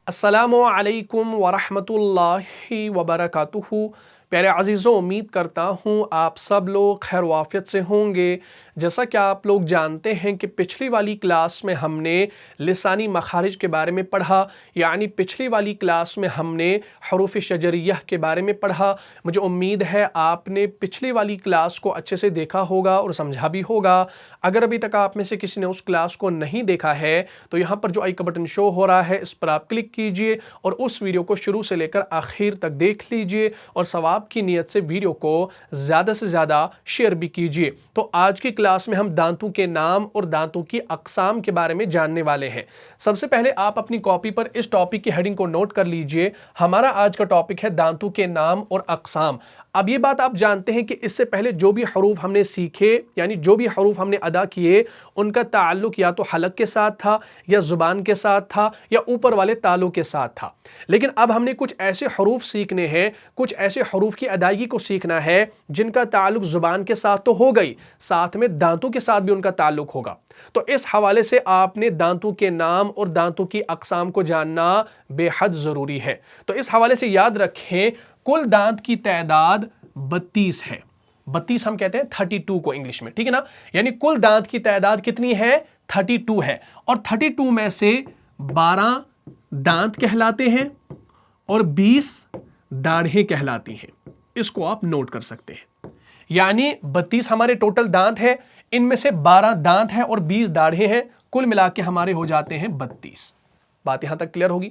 अस्सलामु अलैकुम वरहमतुल्लाहि वबरकातुहू। प्यारे अज़ीज़ों, उम्मीद करता हूँ आप सब लोग खैर वाफ़ियत से होंगे। जैसा कि आप लोग जानते हैं कि पिछली वाली क्लास में हमने लिसानी मखारिज के बारे में पढ़ा, यानी पिछली वाली क्लास में हमने हरूफ़ शजरिय्यह के बारे में पढ़ा। मुझे उम्मीद है आपने पिछली वाली क्लास को अच्छे से देखा होगा और समझा भी होगा। अगर अभी तक आप में से किसी ने उस क्लास को नहीं देखा है तो यहाँ पर जो आई का बटन शो हो रहा है इस पर आप क्लिक कीजिए और उस वीडियो को शुरू से लेकर आखिर तक देख लीजिए और सवाब की नीयत से वीडियो को ज़्यादा से ज़्यादा शेयर भी कीजिए। तो आज की क्लास में हम दांतों के नाम और दांतों की अक़साम के बारे में जानने वाले हैं। सबसे पहले आप अपनी कॉपी पर इस टॉपिक की हेडिंग को नोट कर लीजिए। हमारा आज का टॉपिक है दांतों के नाम और अक़साम। अब ये बात आप जानते हैं कि इससे पहले जो भी हरूफ हमने सीखे, यानी जो भी हरूफ हमने अदा किए, उनका ताल्लुक या तो हलक के साथ था, या ज़ुबान के साथ था, या ऊपर वाले तालु के साथ था। लेकिन अब हमने कुछ ऐसे हरूफ सीखने हैं, कुछ ऐसे हरूफ की अदायगी को सीखना है जिनका ताल्लुक ज़ुबान के साथ तो हो गई, साथ में दांतों के साथ भी उनका ताल्लुक होगा। तो इस हवाले से आपने दांतों के नाम और दांतों की अक़साम को जानना बेहद ज़रूरी है। तो इस हवाले से याद रखें, कुल दांत की तादाद 32 है। 32 हम कहते हैं 32 को इंग्लिश में, ठीक है ना। यानी कुल दांत की तादाद कितनी है? 32 है। और 32 में से 12 दांत कहलाते हैं और 20 दाढ़ें कहलाती हैं। इसको आप नोट कर सकते हैं। यानी 32 हमारे टोटल दांत है, इनमें से 12 दांत हैं और 20 दाढ़ें हैं। कुल मिला के हमारे हो जाते हैं 32। बात यहां तक क्लियर होगी।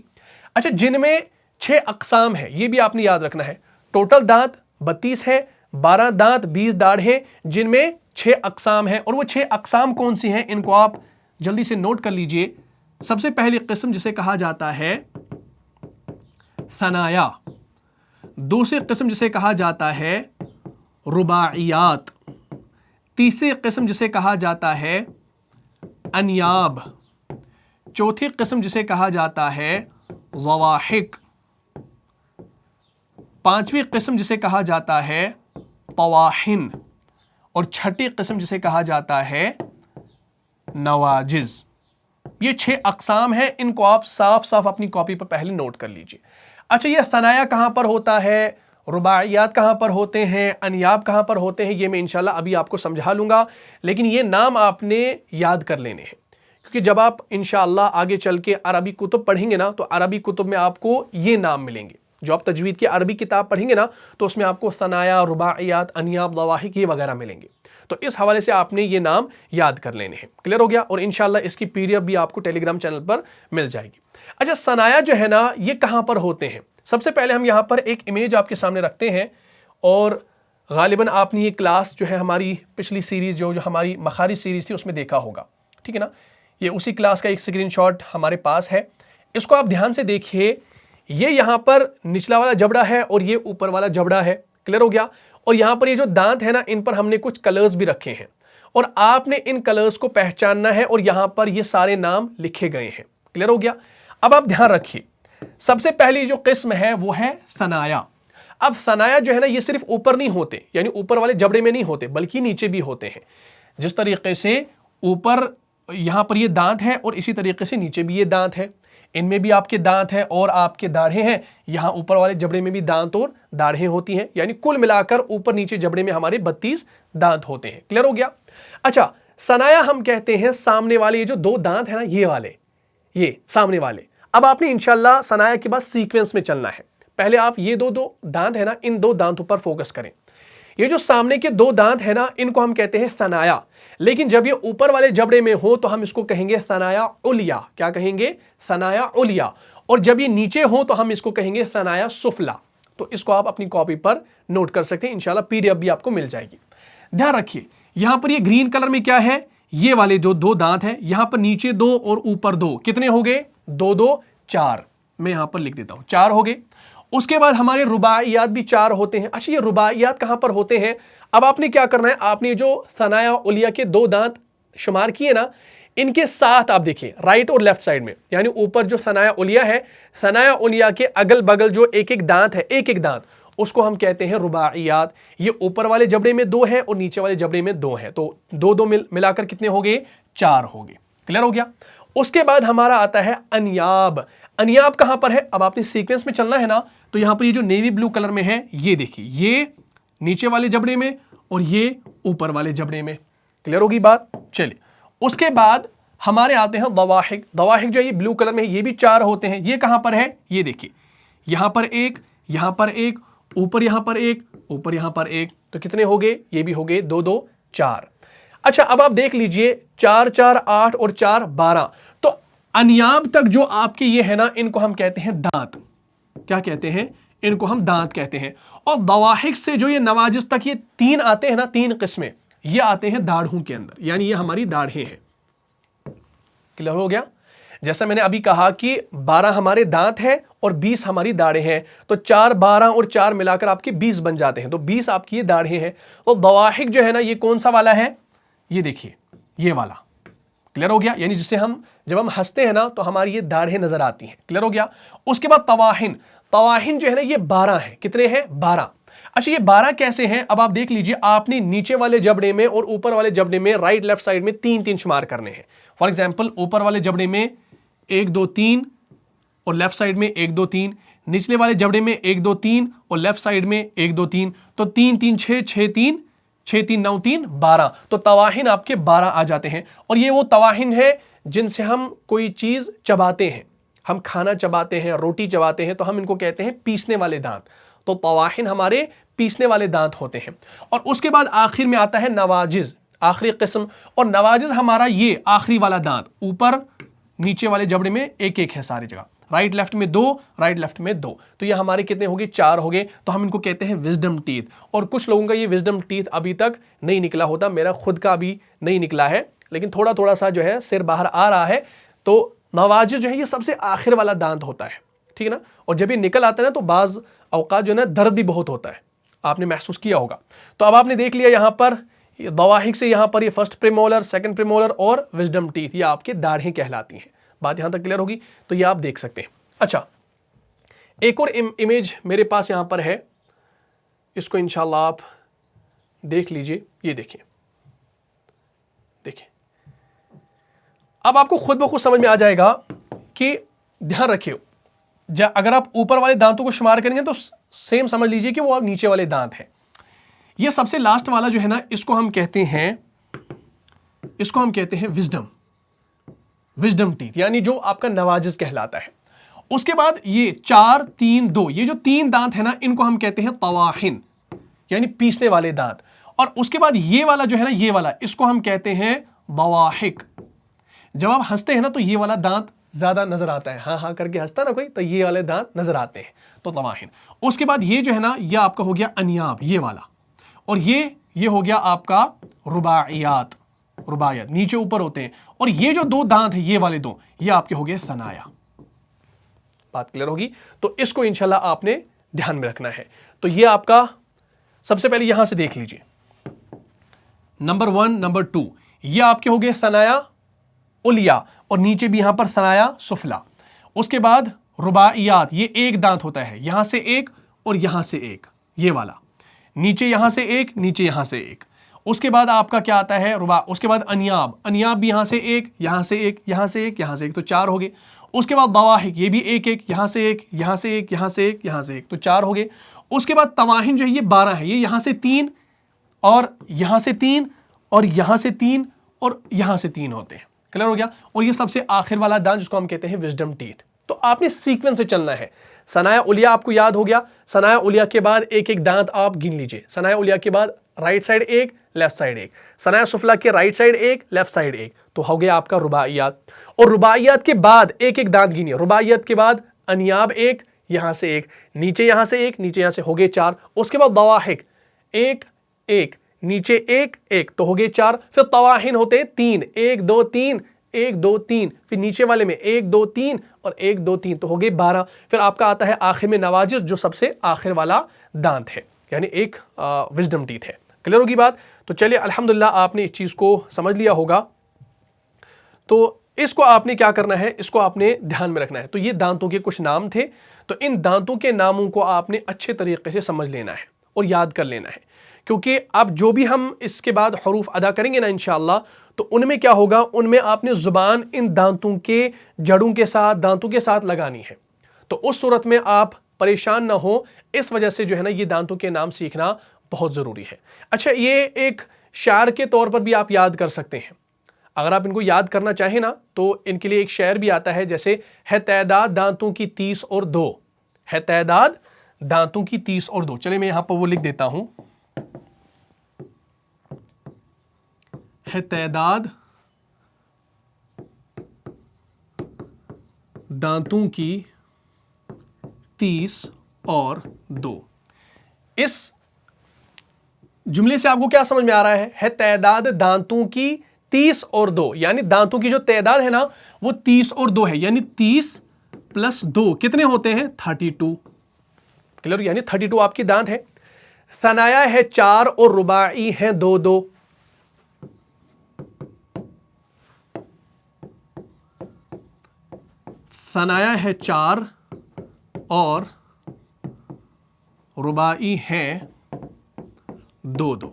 अच्छा, जिनमें 6 अक़साम है, ये भी आपने याद रखना है। टोटल दांत 32 है, 12 दांत, 20 दाढ़ें, जिनमें 6 अक़साम है। और वो 6 अक़साम कौन सी हैं, इनको आप जल्दी से नोट कर लीजिए। सबसे पहली किस्म जिसे कहा जाता है सनाया, दूसरी किस्म जिसे कहा जाता है रुबाइयात, तीसरी किस्म जिसे कहा जाता है अन्याब, चौथी किस्म जिसे कहा जाता है ज़वाहिक, पांचवी किस्म जिसे कहा जाता है तवाहिन, और छठी किस्म जिसे कहा जाता है नवाजिज। ये 6 अक़साम हैं, इनको आप साफ साफ अपनी कॉपी पर पहले नोट कर लीजिए। अच्छा, ये सनाया कहां पर होता है, रुबाइयात कहां पर होते हैं, अन्याब कहां पर होते हैं, ये मैं इंशाल्लाह अभी आपको समझा लूंगा। लेकिन ये नाम आपने याद कर लेने हैं, क्योंकि जब आप इंशाल्लाह आगे चल के अरबी कुतुब पढ़ेंगे ना, तो अरबी कुतुब में आपको ये नाम मिलेंगे। जो आप तजवीद की अरबी किताब पढ़ेंगे ना, तो उसमें आपको सनाया, रुबाइयात, अन्याब, ज़वाहिक ये वगैरह मिलेंगे। तो इस हवाले से आपने ये नाम याद कर लेने हैं। क्लियर हो गया। और इंशाल्लाह इसकी पीडीएफ भी आपको टेलीग्राम चैनल पर मिल जाएगी। अच्छा, सनाया जो है ना, ये कहां पर होते हैं? सबसे पहले हम यहां पर एक इमेज आपके सामने रखते हैं, और गालिबन आपने ये क्लास जो है हमारी पिछली सीरीज जो हमारी मखारिज सीरीज थी उसमें देखा होगा, ठीक है ना। ये उसी क्लास का एक स्क्रीनशॉट हमारे पास है। इसको आप ध्यान से देखिए। ये यहां पर निचला वाला जबड़ा है और ये ऊपर वाला जबड़ा है। क्लियर हो गया। और यहां पर ये जो दांत है ना, इन पर हमने कुछ कलर्स भी रखे हैं और आपने इन कलर्स को पहचानना है, और यहां पर ये सारे नाम लिखे गए हैं। क्लियर हो गया। अब आप ध्यान रखिए, सबसे पहली जो किस्म है वो है सनाया। अब सनाया जो है ना, ये सिर्फ ऊपर नहीं होते, यानी ऊपर वाले जबड़े में नहीं होते, बल्कि नीचे भी होते हैं। जिस तरीके से ऊपर यहां पर ये दांत है और इसी तरीके से नीचे भी ये दांत है। इनमें भी आपके दांत हैं और आपके दाढ़ें हैं। यहां ऊपर वाले जबड़े में भी दांत और दाढ़ें होती हैं। यानी कुल मिलाकर ऊपर नीचे जबड़े में हमारे 32 दांत होते हैं। क्लियर हो गया। अच्छा, सनाया हम कहते हैं सामने वाले, ये जो 2 दांत है ना, ये वाले, ये सामने वाले। अब आपने इंशाल्लाह सनाया के बाद सीक्वेंस में चलना है। पहले आप ये दो दांत है ना, इन 2 दांतों पर फोकस करें। ये जो सामने के 2 दांत है ना, इनको हम कहते हैं सनाया। लेकिन जब ये ऊपर वाले जबड़े में हो तो हम इसको कहेंगे सनाया उलिया। क्या कहेंगे? सनाया उलिया। और जब ये नीचे हो तो हम इसको कहेंगे सनाया सुफला। तो इसको आप अपनी कॉपी पर नोट कर सकते हैं। इंशाल्लाह पीडीएफ भी आपको मिल जाएगी। ध्यान रखिए, यहां पर ये ग्रीन कलर में क्या है, ये वाले जो 2 दांत हैं, यहां पर नीचे 2 और ऊपर 2, कितने हो गए? 2 2 4। मैं यहां पर लिख देता हूं, 4 हो गए। उसके बाद हमारे रुबाइयात भी 4 होते हैं। अच्छा, ये रुबाइयात कहां पर होते हैं? अब आपने क्या करना है, आपने जो सनाया उलिया के 2 दांत शुमार किए ना, इनके साथ आप देखिए राइट और लेफ्ट साइड में, यानी ऊपर जो सनाया उलिया है, सनाया उलिया के अगल बगल जो एक एक दांत है, एक एक दांत, उसको हम कहते हैं रुबाइयात। ये ऊपर वाले जबड़े में 2 है और नीचे वाले जबड़े में 2 है, तो 2 मिलाकर कितने हो गए? 4 हो गए। क्लियर हो गया। उसके बाद हमारा आता है अन्याब। अनियाब कहां पर है? अब आपने सीक्वेंस में चलना है ना, तो यहां पर ये जो नेवी ब्लू कलर में है, ये देखिए, ये नीचे वाले जबड़े में और ये ऊपर वाले जबड़े में। क्लियर होगी बात? चलिए, उसके बाद हमारे आते हैं दवाहिक। दवाहिक जो ये ब्लू कलर में है, ये भी 4 होते हैं। ये कहां पर है? ये देखिए, यहां पर एक, यहां पर एक, ऊपर यहां पर एक, ऊपर यहां पर एक। तो कितने हो गए? ये भी हो गए 2 2 4। अच्छा, अब आप देख लीजिए, 4 4 8 और 4 12। तो अनियाब तक जो आपके ये है ना, इनको हम कहते हैं दांत। क्या कहते हैं? इनको हम दांत कहते हैं। और दवाहिक से जो ये नवाजिस तक, ये 3 आते हैं ना, 3 किस्में, ये आते हैं दाढ़ों के अंदर, यानी ये हमारी दाढ़ें हैं। क्लियर हो गया? जैसा मैंने अभी कहा कि 12 हमारे दांत हैं और 20 हमारी दाढ़ें हैं, तो 4 12 और 4 मिलाकर आपके 20 बन जाते हैं। तो 20 आपकी ये दाढ़ें हैं। तो दवाहिक जो है ना, ये कौन सा वाला है? ये देखिए, ये वाला। क्लियर हो गया? यानी जिससे हम जब हम हंसते हैं ना, तो हमारी ये दाढ़ें नजर आती हैं। क्लियर हो गया? उसके बाद तवाहिन। तवाहिन जो है ना, ये 12 है। कितने हैं? 12। अच्छा, ये 12 कैसे हैं? अब आप देख लीजिए, आपने नीचे वाले जबड़े में और ऊपर वाले जबड़े में, राइट लेफ्ट साइड में 3 3 शुमार करने हैं। फॉर एग्जाम्पल, ऊपर वाले जबड़े में 1 2 3 और लेफ्ट साइड में 1 2 3, निचले वाले जबड़े में 1 2 3 और लेफ्ट साइड में 1 2 3। तो 3 3 6 6 3 6 3 9 3 12। तो तवाहिन आपके 12 आ जाते हैं। और ये वो तवाहिन है जिनसे हम कोई चीज चबाते हैं, हम खाना चबाते हैं, रोटी चबाते हैं, तो हम इनको कहते हैं पीसने वाले दांत। तो तवाहिन हमारे पीसने वाले दांत होते हैं। और उसके बाद आखिर में आता है नवाजिज, आखिरी किस्म। और नवाजिज हमारा ये आखिरी वाला दांत, ऊपर नीचे वाले जबड़े में 1 1 है सारी जगह, राइट लेफ्ट में 2, राइट लेफ्ट में 2। तो ये हमारे कितने हो गए? 4 हो गए। तो हम इनको कहते हैं विजडम टीथ। और कुछ लोगों का ये विजडम टीथ अभी तक नहीं निकला होता, मेरा खुद का अभी नहीं निकला है, लेकिन थोड़ा थोड़ा सा जो है सिर बाहर आ रहा है। तो नवाजिज जो है, ये सबसे आखिर वाला दांत होता है, ठीक है ना। और जब ये निकल आता है ना, तो बाज औकात जो है ना, दर्द भी बहुत होता है, आपने महसूस किया होगा। तो अब आपने देख लिया यहां पर दवाहिक से, यहां पर ये फर्स्ट प्रीमोलर, सेकंड प्रीमोलर और विजडम टीथ, ये आपके दाढ़ें कहलाती हैं। बात यहां तक क्लियर होगी? तो ये आप देख सकते हैं। अच्छा, एक और इमेज मेरे पास यहां पर है, इसको इंशाल्लाह आप देख लीजिए। ये देखिए, देखिए, अब आपको खुद ब खुद समझ में आ जाएगा कि ध्यान रखिए, अगर आप ऊपर वाले दांतों को शुमार करेंगे तो सेम समझ लीजिए कि वो आप नीचे वाले दांत हैं। ये सबसे लास्ट वाला जो है ना, इसको हम कहते हैं विजडम टीथ, यानी जो आपका नवाजिज कहलाता है। उसके बाद ये 4 3 2, ये जो 3 दांत है ना, इनको हम कहते हैं तवाहिन, यानी पीसने वाले दांत। और उसके बाद ये वाला जो है ना, ये वाला, इसको हम कहते हैं दवाहिक। जब आप हंसते हैं ना, तो ये वाला दांत ज्यादा नजर आता है, हाँ हाँ करके हंसता ना कोई, तो ये वाले दांत नजर आते हैं, तो तवाहिन। उसके बाद ये जो है ना, ये आपका हो गया अनियाब, ये वाला। और ये हो गया आपका रुबाइयात, नीचे ऊपर होते हैं। और ये जो 2 दांत है, ये वाले 2, ये आपके हो गए सनाया। बात क्लियर होगी? तो इसको इंशाल्लाह आपने ध्यान में रखना है। तो ये आपका, सबसे पहले यहां से देख लीजिए, नंबर 1 नंबर 2, ये आपके हो गए सनाया उलिया, और नीचे भी यहां पर सनाया सुफला। उसके बाद रुबाइयात, ये 1 दांत होता है, यहां से 1 और यहां से 1, ये वाला। नीचे यहां से 1, नीचे यहां से 1। उसके बाद आपका क्या आता है? रुबा। उसके बाद अनियाब, अनियाब भी यहां से 1, यहां से 1, यहां से 1, यहां से 1, तो 4 हो गए। उसके बाद दवाहिक, ये भी 1 1, यहां से 1, यहां से 1, यहां से 1, यहां से 1, तो 4 हो गए। उसके बाद तवाहिन जो है, ये 12 है, ये यहां से 3 और यहां से 3 और यहां से 3 और यहां से 3 होते हैं। क्लियर हो गया? और ये सबसे आखिर वाला दांत जिसको हम कहते हैं विजडम टीथ। तो आपने सीक्वेंस से चलना है। सनाया उलिया आपको याद हो गया, सनाया उलिया के बाद 1 1 दांत आप गिन लीजिए। सनाया उलिया के बाद right side 1, left side 1। Sanaya Suphala के राइट साइड 1, लेफ्ट साइड 1, तो हो गया आपका रुबाइयात। और रुबाइयात के बाद 1 1 दांत गिनिए। रुबाइयात के बाद अनियाब 1, यहां से 1, नीचे यहां से 1, नीचे यहां से, हो गए 4। उसके बाद दवाहिक 1 1, नीचे 1 1, तो हो गए 4। फिर तवाहिन होते 3, 1 2 3, 1 2 3, फिर नीचे वाले में 1 2 3 और 1 2 3, तो हो गए 12। फिर आपका आता है आखिर में नवाजिज, जो सबसे आखिर वाला दांत है, यानी एक विजडम टीथ है। क्लियर होगी बात? तो चलिए, अल्हम्दुलिल्लाह आपने इस चीज को समझ लिया होगा। तो इसको आपने क्या करना है, इसको आपने ध्यान में रखना है। तो ये दांतों के कुछ नाम थे, तो इन दांतों के नामों को आपने अच्छे तरीके से समझ लेना है और याद कर लेना है, क्योंकि अब जो भी हम इसके बाद हरूफ अदा करेंगे ना इंशाअल्लाह, तो उनमें क्या होगा, उनमें आपने जुबान इन दांतों के जड़ों के साथ, दांतों के साथ लगानी है। तो उस सूरत में आप परेशान ना हो, इस वजह से जो है ना ये दांतों के नाम सीखना बहुत ज़रूरी है। अच्छा, ये एक शायर के तौर पर भी आप याद कर सकते हैं। अगर आप इनको याद करना चाहें ना, तो इनके लिए एक शेर भी आता है, जैसे है तैदाद दांतों की 30 और 2, है तैदाद दांतों की 30 और 2। चलिए मैं यहां पर वो लिख देता हूं, है तैदाद दांतों की 30 और 2। इस जुमले से आपको क्या समझ में आ रहा है तैदाद दांतों की 30 और 2, यानी दांतों की जो तैदाद है ना वो 30 और 2 है, यानी 30 प्लस 2 कितने होते हैं, 32। क्लियर, यानी 32 आपकी दांत है। सनाया है 4 और रुबाई है 2-2। सनाया है 4 और रुबाई है 2-2।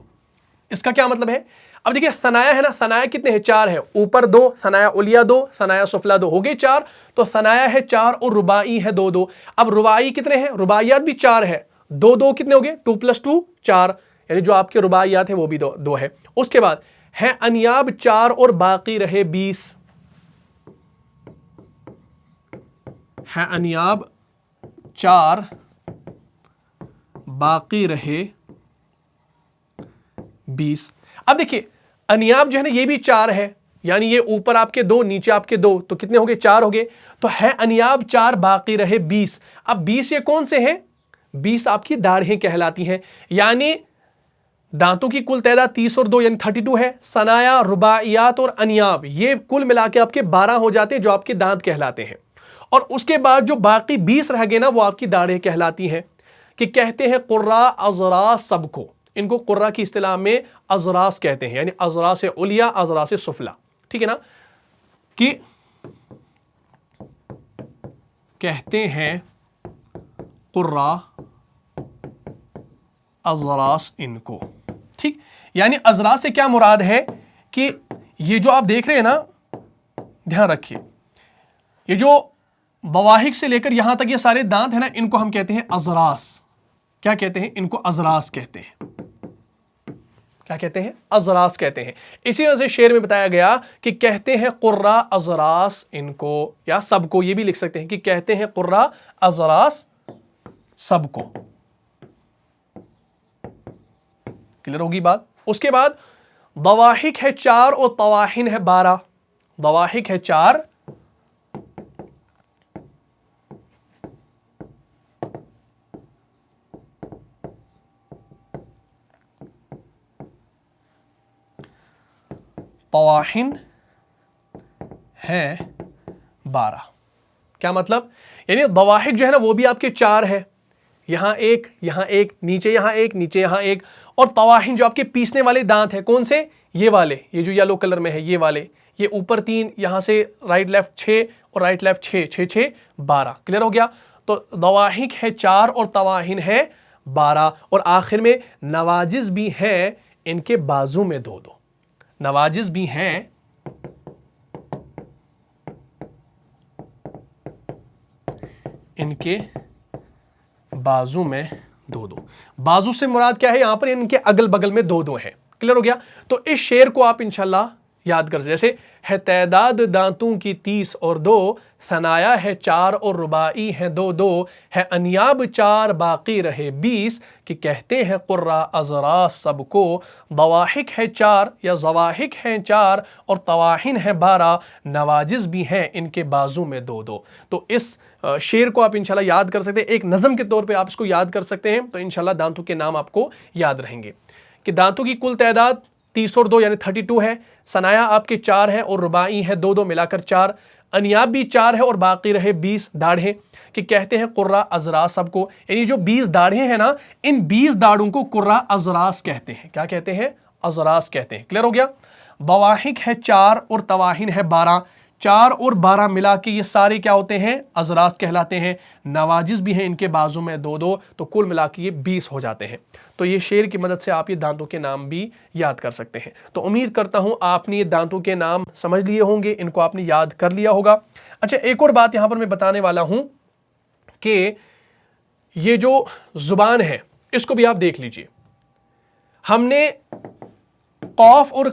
इसका क्या मतलब है, अब देखिए सनाया है ना, सनाया कितने हैं, 4 है, ऊपर 2, सनाया उलिया 2, सनाया सुफला 2, हो गए 4। तो सनाया है 4 और रुबाई है 2-2। अब रुबाई कितने हैं, रुबाइयात भी 4 है, 2-2 कितने हो गए, 2 + 2 4, यानी जो आपके रुबाइयात है वो भी 2 है। उसके बाद है अनियाब 4 और बाकी रहे 20, है अनियाब 4 बाकी रहे 20। अब देखिए अनियाब जो है ना ये भी 4 है, यानी ये ऊपर आपके 2 नीचे आपके 2, तो कितने हो गए, 4 हो गए। तो है अनियाब 4 बाकी रहे 20। अब 20 ये कौन से हैं, 20 आपकी दाढ़ें कहलाती हैं, यानी दांतों की कुल तादाद 30 और 2 यानी 32 है। सनाया, रुबाइयात और अनियाब ये कुल मिला के आपके 12 हो जाते हैं, जो आपके दांत कहलाते हैं। और उसके बाद जो बाकी 20 रह गए ना वो आपकी दाढ़ें कहलाती हैं, कि कहते हैं कुर्रा अज़रास सबको, इनको कुर्रा की इस्तिलाह में अज़रास कहते हैं, यानी अज़रास उलिया अज़रास सुफला, ठीक है ना, कि कहते हैं कुर्रा अज़रास इनको, ठीक। यानी अज़रास से क्या मुराद है कि ये जो आप देख रहे हैं ना, ध्यान रखिए, ये जो बवाहिक से लेकर यहां तक ये सारे दांत है ना, इनको हम कहते हैं अज़रास। क्या कहते हैं, इनको अज़रास कहते हैं। क्या कहते हैं, अज़रास कहते हैं। इसी वजह से शेर में बताया गया कि कहते हैं कुर्रा अज़रास इनको, या सबको, ये भी लिख सकते हैं कि कहते हैं कुर्रा अज़रास सबको। क्लियर होगी बात। उसके बाद दवाहिक है 4 और तवाहिन है 12। दवाहिक है 4, तवाहिन है 12। क्या मतलब, यानी दवाहिक जो है ना वो भी आपके 4 है, यहां एक, यहां एक, नीचे यहां एक, नीचे यहां एक। और तवाहिन जो आपके पीसने वाले दांत है, कौन से, ये वाले, ये जो येलो कलर में है ये वाले, ये ऊपर 3, यहां से राइट लेफ्ट 6 और राइट लेफ्ट 6, 6 6 12। क्लियर हो गया। तो दवाहिक है 4 और तवाहिन है 12। और आखिर में नवाजिज भी है इनके बाजू में 2-2। नवाजिज भी हैं इनके बाजू में 2-2। बाजू से मुराद क्या है, यहां पर इनके अगल बगल में 2-2 है। क्लियर हो गया। तो इस शेर को आप इंशाल्लाह याद कर, जैसे है तैदाद दांतों की 30 और 2, सनाया है 4 और रुबाई है 2-2, है अनियाब 4 बाकी रहे 20, कि कहते हैं कुर्रा अज़रास सबको। दवाहिक है 4 या ज़वाहिक हैं 4 और तवाहिन है 12, नवाजिज भी हैं इनके बाजू में 2-2। तो इस शेर को आप इंशाल्लाह याद कर सकते हैं, एक नज़म के तौर पे आप इसको याद कर सकते हैं। तो इंशाल्लाह दांतों के नाम आपको याद रहेंगे कि दांतों की कुल तादाद 30 और 2 यानी 32 है। सनाया आपके 4 है और रुबाई है 2-2 मिलाकर 4। अनियाब भी 4 है और बाकी रहे 20 दाढ़ें, कि कहते हैं कुर्रा अज़रास सबको, यानी जो 20 दाढ़ें हैं ना, इन 20 दाढ़ों को कुर्रा अज़रास कहते हैं। क्या कहते हैं, अज़रास कहते हैं। क्लियर हो गया। दवाहिक है 4 और तवाहिन है 12। 4 और 12 मिला के ये सारे क्या होते हैं, अजरास कहलाते हैं। नवाजिज भी हैं इनके बाजू में 2-2, तो कुल मिला के ये 20 हो जाते हैं। तो ये शेर की मदद से आप ये दांतों के नाम भी याद कर सकते हैं। तो उम्मीद करता हूं आपने ये दांतों के नाम समझ लिए होंगे, इनको आपने याद कर लिया होगा। अच्छा, एक और बात यहां पर मैं बताने वाला हूं कि ये जो जुबान है इसको भी आप देख लीजिए। हमने कौफ और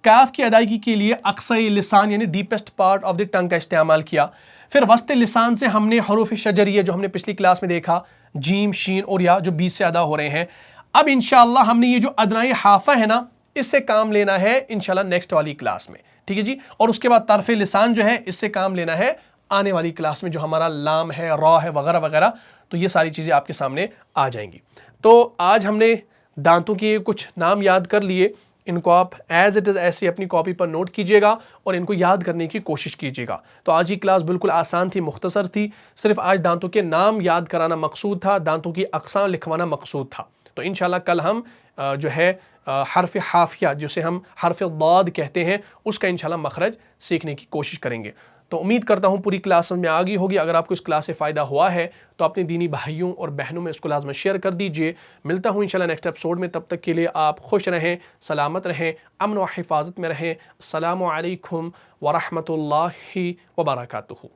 काफ की अदायगी के लिए अक्सई लिसान यानी deepest part of the tongue का इस्तेमाल किया। फिर वस्ते लिसान से हमने हरूफ शजरिया जो हमने पिछली क्लास में देखा, जीम, शीन और या जो 20 से अदा हो रहे हैं। अब इंशाअल्लाह हमने ये जो अदनाई हाफा है ना, इससे काम लेना है इंशाअल्लाह नेक्स्ट वाली क्लास में, ठीक है जी। और उसके बाद तरफे लिसान जो है इससे काम लेना है आने वाली क्लास में, जो हमारा लाम है, रॉ है, वगैरह वगैरह। तो ये सारी चीज़ें आपके सामने आ जाएंगी। तो आज हमने दांतों के कुछ नाम याद कर लिए, इनको आप एज इट इज़ ऐसे अपनी कॉपी पर नोट कीजिएगा और इनको याद करने की कोशिश कीजिएगा। तो आज की क्लास बिल्कुल आसान थी, मुख्तसर थी। सिर्फ आज दांतों के नाम याद कराना मकसूद था, दांतों की अक़साम लिखवाना मकसूद था। तो इंशाल्लाह कल हम जो है हर्फ हाफिया, जिसे हम हर्फ दाद कहते हैं, उसका इंशाल्लाह मखरज सीखने की कोशिश करेंगे। तो उम्मीद करता हूँ पूरी क्लास समझ में आ गई होगी। अगर आपको इस क्लास से फ़ायदा हुआ है तो अपने दीनी भाइयों और बहनों में इसको लाजमन शेयर कर दीजिए। मिलता हूँ इंशाल्लाह नेक्स्ट एपिसोड में, तब तक के लिए आप खुश रहें, सलामत रहें, अमन व हिफाजत में रहें। अस्सलामु अलैकुम व रहमतुल्लाहि व बरकातुहू।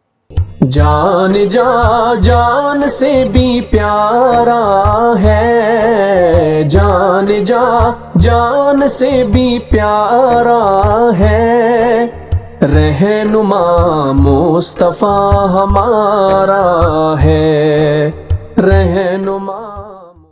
जान जा जान से भी प्यारा है, जान जा जान से भी प्यारा है, रहनुमा मुस्तफ़ा हमारा है, रहनुमा।